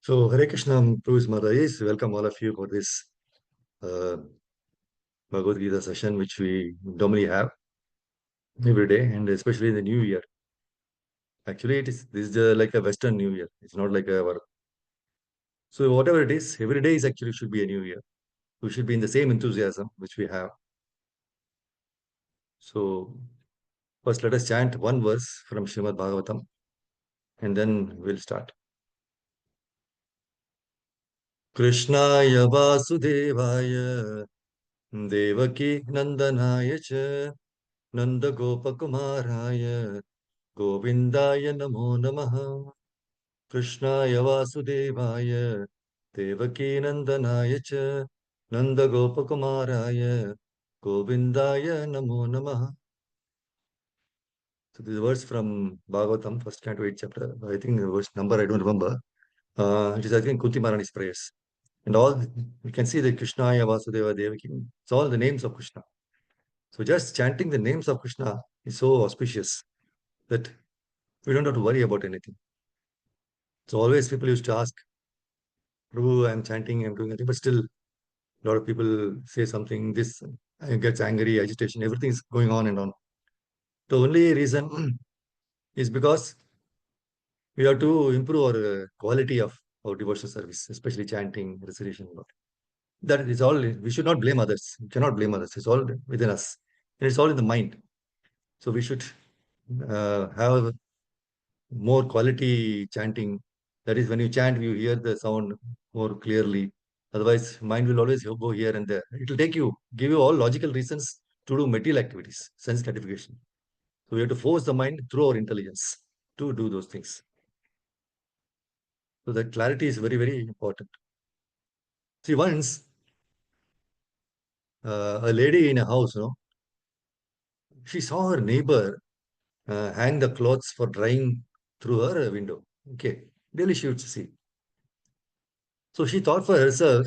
So, Hare Krishna, Prabhu's Mother is welcome all of you for this uh, Bhagavad Gita session, which we normally have every day, and especially in the New Year. Actually, this is like a Western New Year. It's not like our. So, whatever it is, every day is actually should be a New Year. We should be in the same enthusiasm which we have. So, first let us chant one verse from Srimad Bhagavatam, and then we'll start. Krishnaya Vasudevaya Devaki Nandanaya Cha Nanda Gopakumaraya Govindaya Namo Namaha Krishnaya Vasudevaya Devaki Nandanaya Cha Nanda Gopakumaraya Govindaya Namo Namaha. So this verse from Bhagavatam, first canto 8 chapter. I think the verse number I don't remember. It is I think Kunti Maharani's prayers. And all you can see the Krishnaya Vasudeva Devaki. It's all the names of Krishna. So just chanting the names of Krishna is so auspicious that we don't have to worry about anything. So always people used to ask, Prabhu, I'm chanting, I'm doing anything, but still a lot of people say something, this gets angry, agitation, everything is going on and on. The only reason is because we have to improve our quality of our devotional service, especially chanting, recitation. That is all, we should not blame others. We cannot blame others. It's all within us. And it's all in the mind. So we should have more quality chanting. That is, when you chant, you hear the sound more clearly. Otherwise, mind will always go here and there. It will give you all logical reasons to do material activities, sense gratification. So we have to force the mind through our intelligence to do those things. So that clarity is very, very important. See, once a lady in a house, she saw her neighbor hang the clothes for drying through her window. Okay, daily she would see. So she thought for herself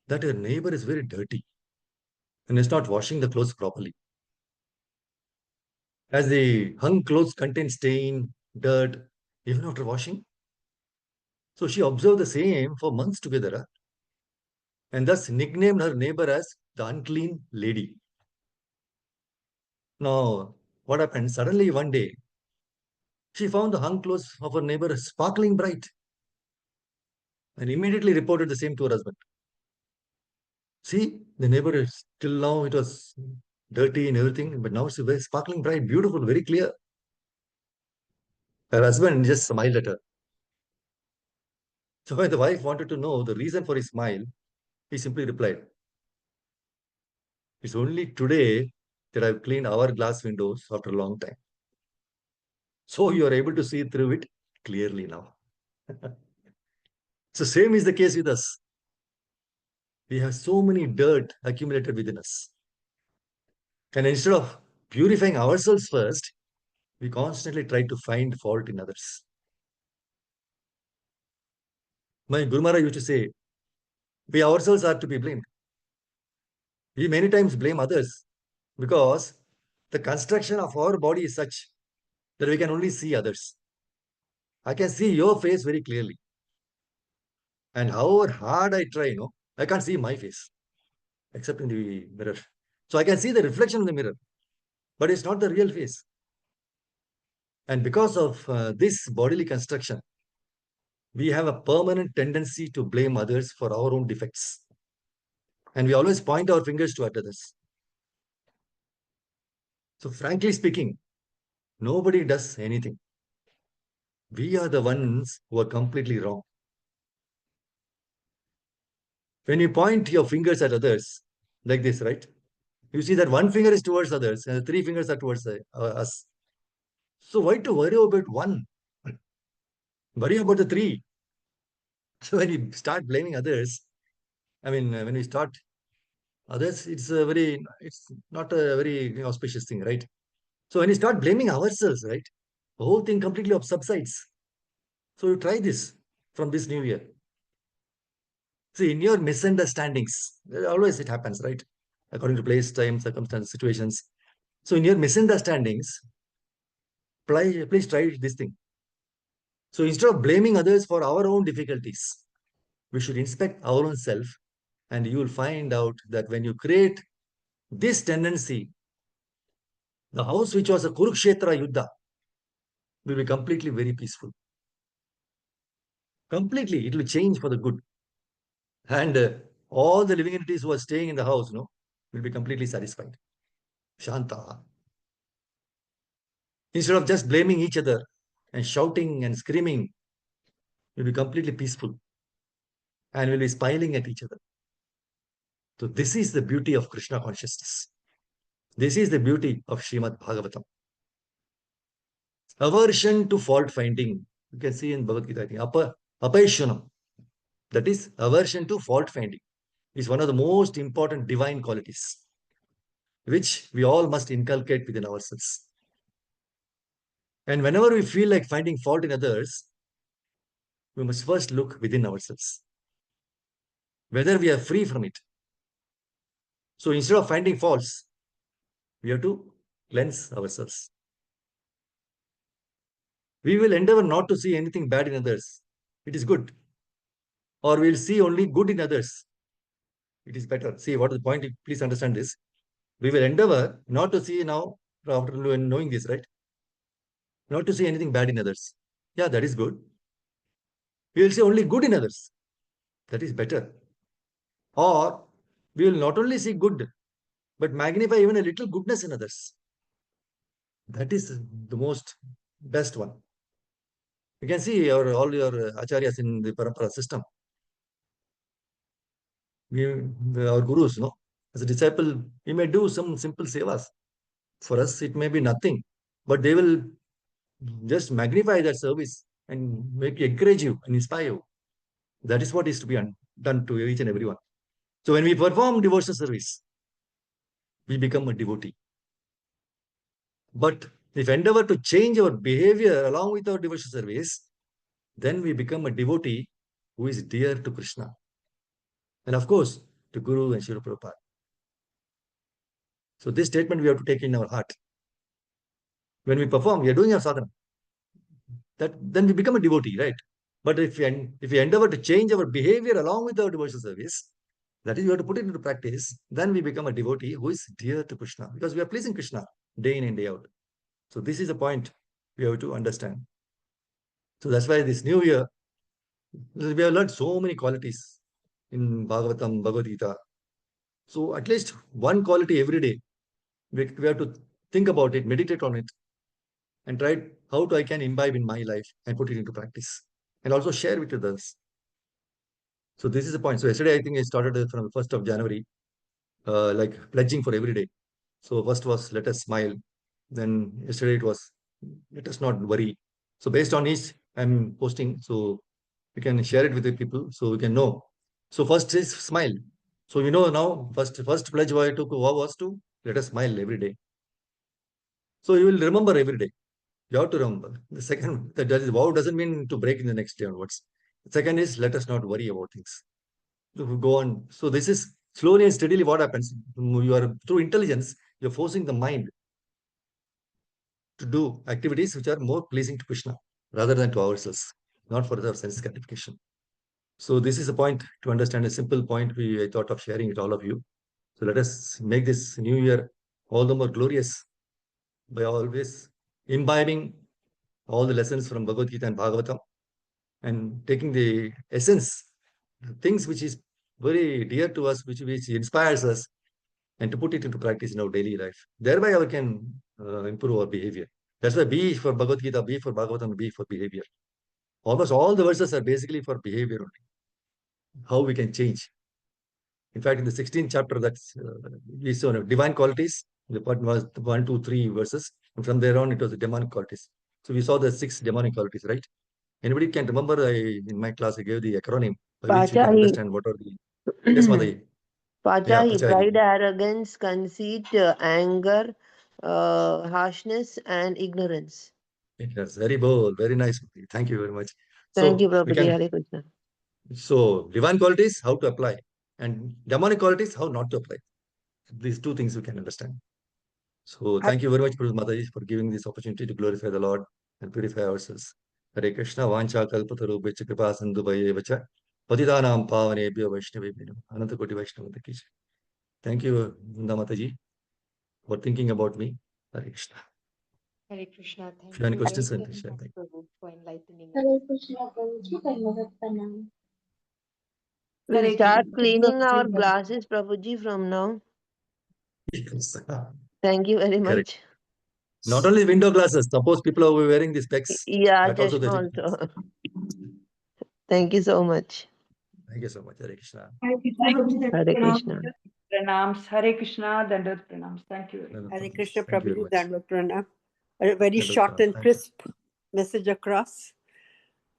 that her neighbor is very dirty and is not washing the clothes properly. As the hung clothes contain stain, dirt, even after washing. So she observed the same for months together, and thus nicknamed her neighbor as the unclean lady. Now, what happened? Suddenly one day, she found the hung clothes of her neighbor sparkling bright and immediately reported the same to her husband. See, the neighbor is till now it was dirty and everything, but now it's very sparkling bright, beautiful, very clear. Her husband just smiled at her. So when the wife wanted to know the reason for his smile, he simply replied, it's only today that I've cleaned our glass windows after a long time. So you are able to see through it clearly now. So same is the case with us. We have so many dirt accumulated within us. And instead of purifying ourselves first, we constantly try to find fault in others. My Guru Maharaj used to say, we ourselves are to be blamed. We many times blame others because the construction of our body is such that we can only see others. I can see your face very clearly. And however hard I try, I can't see my face except in the mirror. So I can see the reflection in the mirror, but it's not the real face. And because of this bodily construction, we have a permanent tendency to blame others for our own defects. And we always point our fingers to others. So, frankly speaking, nobody does anything. We are the ones who are completely wrong. When you point your fingers at others, like this, right? You see that one finger is towards others and the three fingers are towards us. So why to worry about one? Worry about the three. So when you start blaming others, when we start others, it's not a very auspicious thing, right? So when you start blaming ourselves, right, the whole thing completely subsides. So you try this from this new year. See, in your misunderstandings, always it happens, right? According to place, time, circumstance, situations. So in your misunderstandings, please try this thing. So instead of blaming others for our own difficulties, we should inspect our own self, and you will find out that when you create this tendency, the house which was a Kurukshetra Yuddha will be completely very peaceful. Completely, it will change for the good. And all the living entities who are staying in the house, will be completely satisfied. Shanta. Instead of just blaming each other and shouting and screaming, we'll be completely peaceful and we'll be smiling at each other. So this is the beauty of Krishna consciousness. This is the beauty of Srimad Bhagavatam. Aversion to fault finding. You can see in Bhagavad Gita, I think, apaishanam. That is aversion to fault finding. Is one of the most important divine qualities, which we all must inculcate within ourselves. And whenever we feel like finding fault in others, we must first look within ourselves, whether we are free from it. So instead of finding faults, we have to cleanse ourselves. We will endeavor not to see anything bad in others. It is good. Or we'll see only good in others. It is better. See, what is the point? Please understand this. We will endeavor not to see now, after knowing this, right? Not to see anything bad in others. Yeah, that is good. We will see only good in others. That is better. Or we will not only see good, but magnify even a little goodness in others. That is the most best one. You can see all your acharyas in the parampara system. Our gurus, as a disciple, we may do some simple sevas. For us, it may be nothing, but they will just magnify that service and encourage you and inspire you. That is what is to be done to each and everyone. So when we perform devotional service, we become a devotee. But if endeavor to change our behavior along with our devotional service, then we become a devotee who is dear to Krishna. And of course, to Guru and Srila Prabhupada. So this statement we have to take in our heart. When we perform, we are doing our sadhana. Then we become a devotee, right? But if we endeavor to change our behavior along with our devotional service, that is, we have to put it into practice, then we become a devotee who is dear to Krishna, because we are pleasing Krishna day in and day out. So this is the point we have to understand. So that's why this new year, we have learned so many qualities in Bhagavatam, Bhagavad Gita. So at least one quality every day, we have to think about it, meditate on it, and try how I can imbibe in my life and put it into practice, and also share with others. So this is the point. So yesterday, I think I started from the 1st of January, like pledging for every day. So first was let us smile. Then yesterday it was let us not worry. So based on each, I'm posting. So we can share it with the people so we can know. So first is smile. So now first pledge I took was to let us smile every day. So you will remember every day. You have to remember. The second, that is vow doesn't mean to break in the next day onwards. The second is let us not worry about things. To go on. So this is slowly and steadily what happens. You are through intelligence, you're forcing the mind to do activities which are more pleasing to Krishna rather than to ourselves, not for our sense gratification. So this is a point to understand, a simple point I thought of sharing with all of you. So let us make this new year all the more glorious by always imbibing all the lessons from Bhagavad Gita and Bhagavatam and taking the essence, the things which is very dear to us, which inspires us, and to put it into practice in our daily life. Thereby, we can improve our behavior. That's why B for Bhagavad Gita, B for Bhagavatam, B for behavior. Almost all the verses are basically for behavior only, how we can change. In fact, in the 16th chapter, that's we saw divine qualities. The part was 1, 2, 3 verses. And from there on, it was the demonic qualities. So we saw the 6 demonic qualities, right? Anybody can remember, in my class, I gave the acronym by which we can Pachahi, understand what are the... Yes, Madahi. Yeah, Pachahi, Pachahi. pride, arrogance, conceit, anger, harshness, and ignorance. Yes, very bold, very nice. Thank you very much. Thank you, So we Prabhuji. can... Hare Krishna. So divine qualities, how to apply, and demonic qualities, how not to apply. These two things we can understand. So I, thank you very much, Prabhu Mataji, for giving this opportunity to glorify the Lord and purify ourselves. Hare Krishna. Vancha kalpatarubhya kripa sindhu bhayeva cha patitanam pavanebhyo vaishnavebhyo namo. Ananta Koti Vaishnava ki jai. Thank you, Vrinda Mataji, for thinking about me. Hare Krishna. Hare Krishna. If Thank you have any you questions, very then share. much, Thank Prabhu, for enlightening us. Hare Krishna, Prabhuji, Dhanavad Pranam. We'll Hare start Krishna. cleaning our glasses, Prabhuji, from now. you. Yes. Thank you very Correct. much. Not only window glasses. Suppose people are wearing the specs. Yeah, That also they Chashma should. also. Thank you so much. Thank you so much. Hare Krishna. Hare Krishna, Prabhuji, Hare Krishna. Pranams. Hare Krishna, Dandavat Pranams. Thank you very much. Thank Hare you Krishna very Prabhuji, much. Dandavat Pranam. A very Dandavat short Pranam. and Thank you. crisp message across.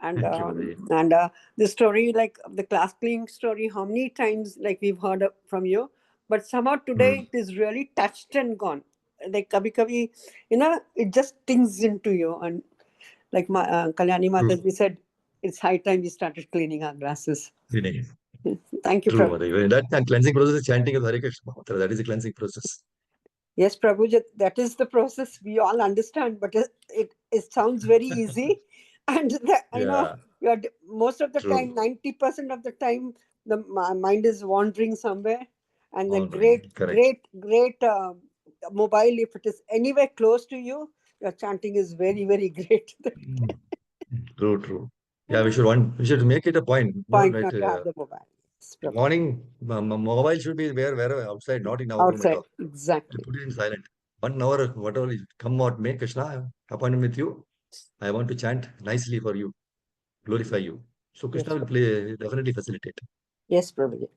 And Thank you, Mataji. the story, like the class cleaning story, how many times like we've heard from you, but somehow today it is really touched and gone. Like kabhi, it just stings into you. And like Kalyani Mataji said, it's high time we started cleaning our glasses. Cleaning. Thank you, True, Prabhu. Mataji. That cleansing process is chanting of Hare Krishna mantra. That is a cleansing process. Yes, Prabhuji, that is the process we all understand, but it sounds very easy. And Yeah. most of the True. time, 90% of the time, the mind is wandering somewhere. And the Wandering. Correct. great mobile, if it is anywhere close to you, your chanting is very, very great. True. Yeah, we should make it a point. Point Right, not to have the mobile. Yes, Prabhu. morning, mobile should be wherever outside, not in our room at Outside, all. We exactly. put it in silent. 1 hour, whatever, come out, make Krishna appointment with you. I want to chant nicely for you, glorify you. So Krishna Yes, will definitely facilitate. yes, Prabhuji.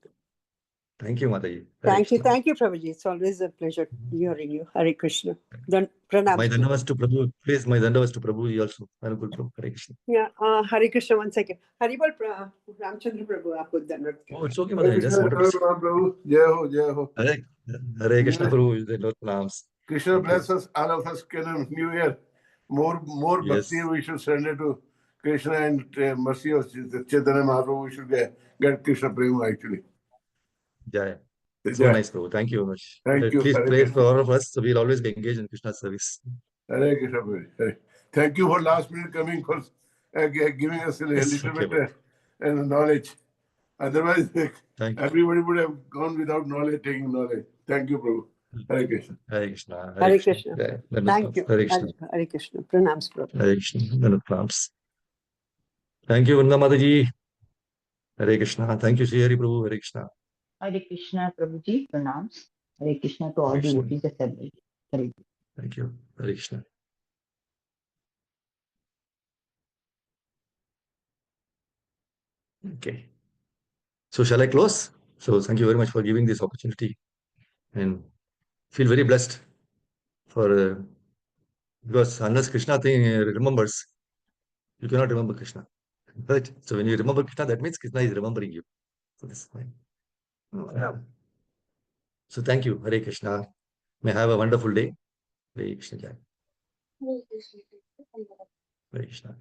Thank you, Mataji. Hare Thank you, Krishna. Prabhuji. It's always a pleasure hearing you. Hare Krishna. Then My pranams. dandavas to Prabhu. Please, my dandavas to Prabhu also. Anukul Prabhu. Hare Krishna. Yeah, Hare Krishna, 1 second. Haribol Ramachandra Prabhu, aapko dandavat. Oh, it's okay, Mataji. Just wanted to say. Prabhu, Jai Ho. Hare Krishna, Prabhu. The Lord Pranams. Krishna Thank you. bless us, all of us, can New Year. More Yes. bhakti we should send it to Krishna, and mercy of Chaitanya Mahaprabhu, we should get Krishna Prema actually. Jai. So Jai. nice, Prabhu. Thank you very much. Thank you. Please Hare pray Krishna. for all of us. So we'll always be engaged in Krishna's service. Hare Krishna Prabhu. Hare. Thank you for last minute coming for giving us a Yes, little okay, bit knowledge. Otherwise, Thank you. everybody would have gone without knowledge, taking knowledge. Thank you, Prabhu. Hare Krishna. Hare Krishna. Hare Krishna. Jai. Thank you. Hare Krishna. Hare Krishna. Pranams, Prabhu. Hare Krishna. Dandavat Pranams. Thank you, Vrinda Mataji. Hare Krishna. Thank you, Sri Hari Prabhu. Hare Krishna. Hare Krishna, Prabhuji. Pranams. Hare Krishna to all Hare Krishna. devotees assembled. Hare Thank you. Hare Krishna. Okay. So shall I close? So thank you very much for giving this opportunity, and feel very blessed for because unless Krishna thing remembers, you cannot remember Krishna. Right? So when you remember Krishna, that means Krishna is remembering you. So this is fine. So thank you, Hare Krishna. May have a wonderful day. Hare Krishna. Jai. Hare Krishna, Dhanavad. Hare Krishna.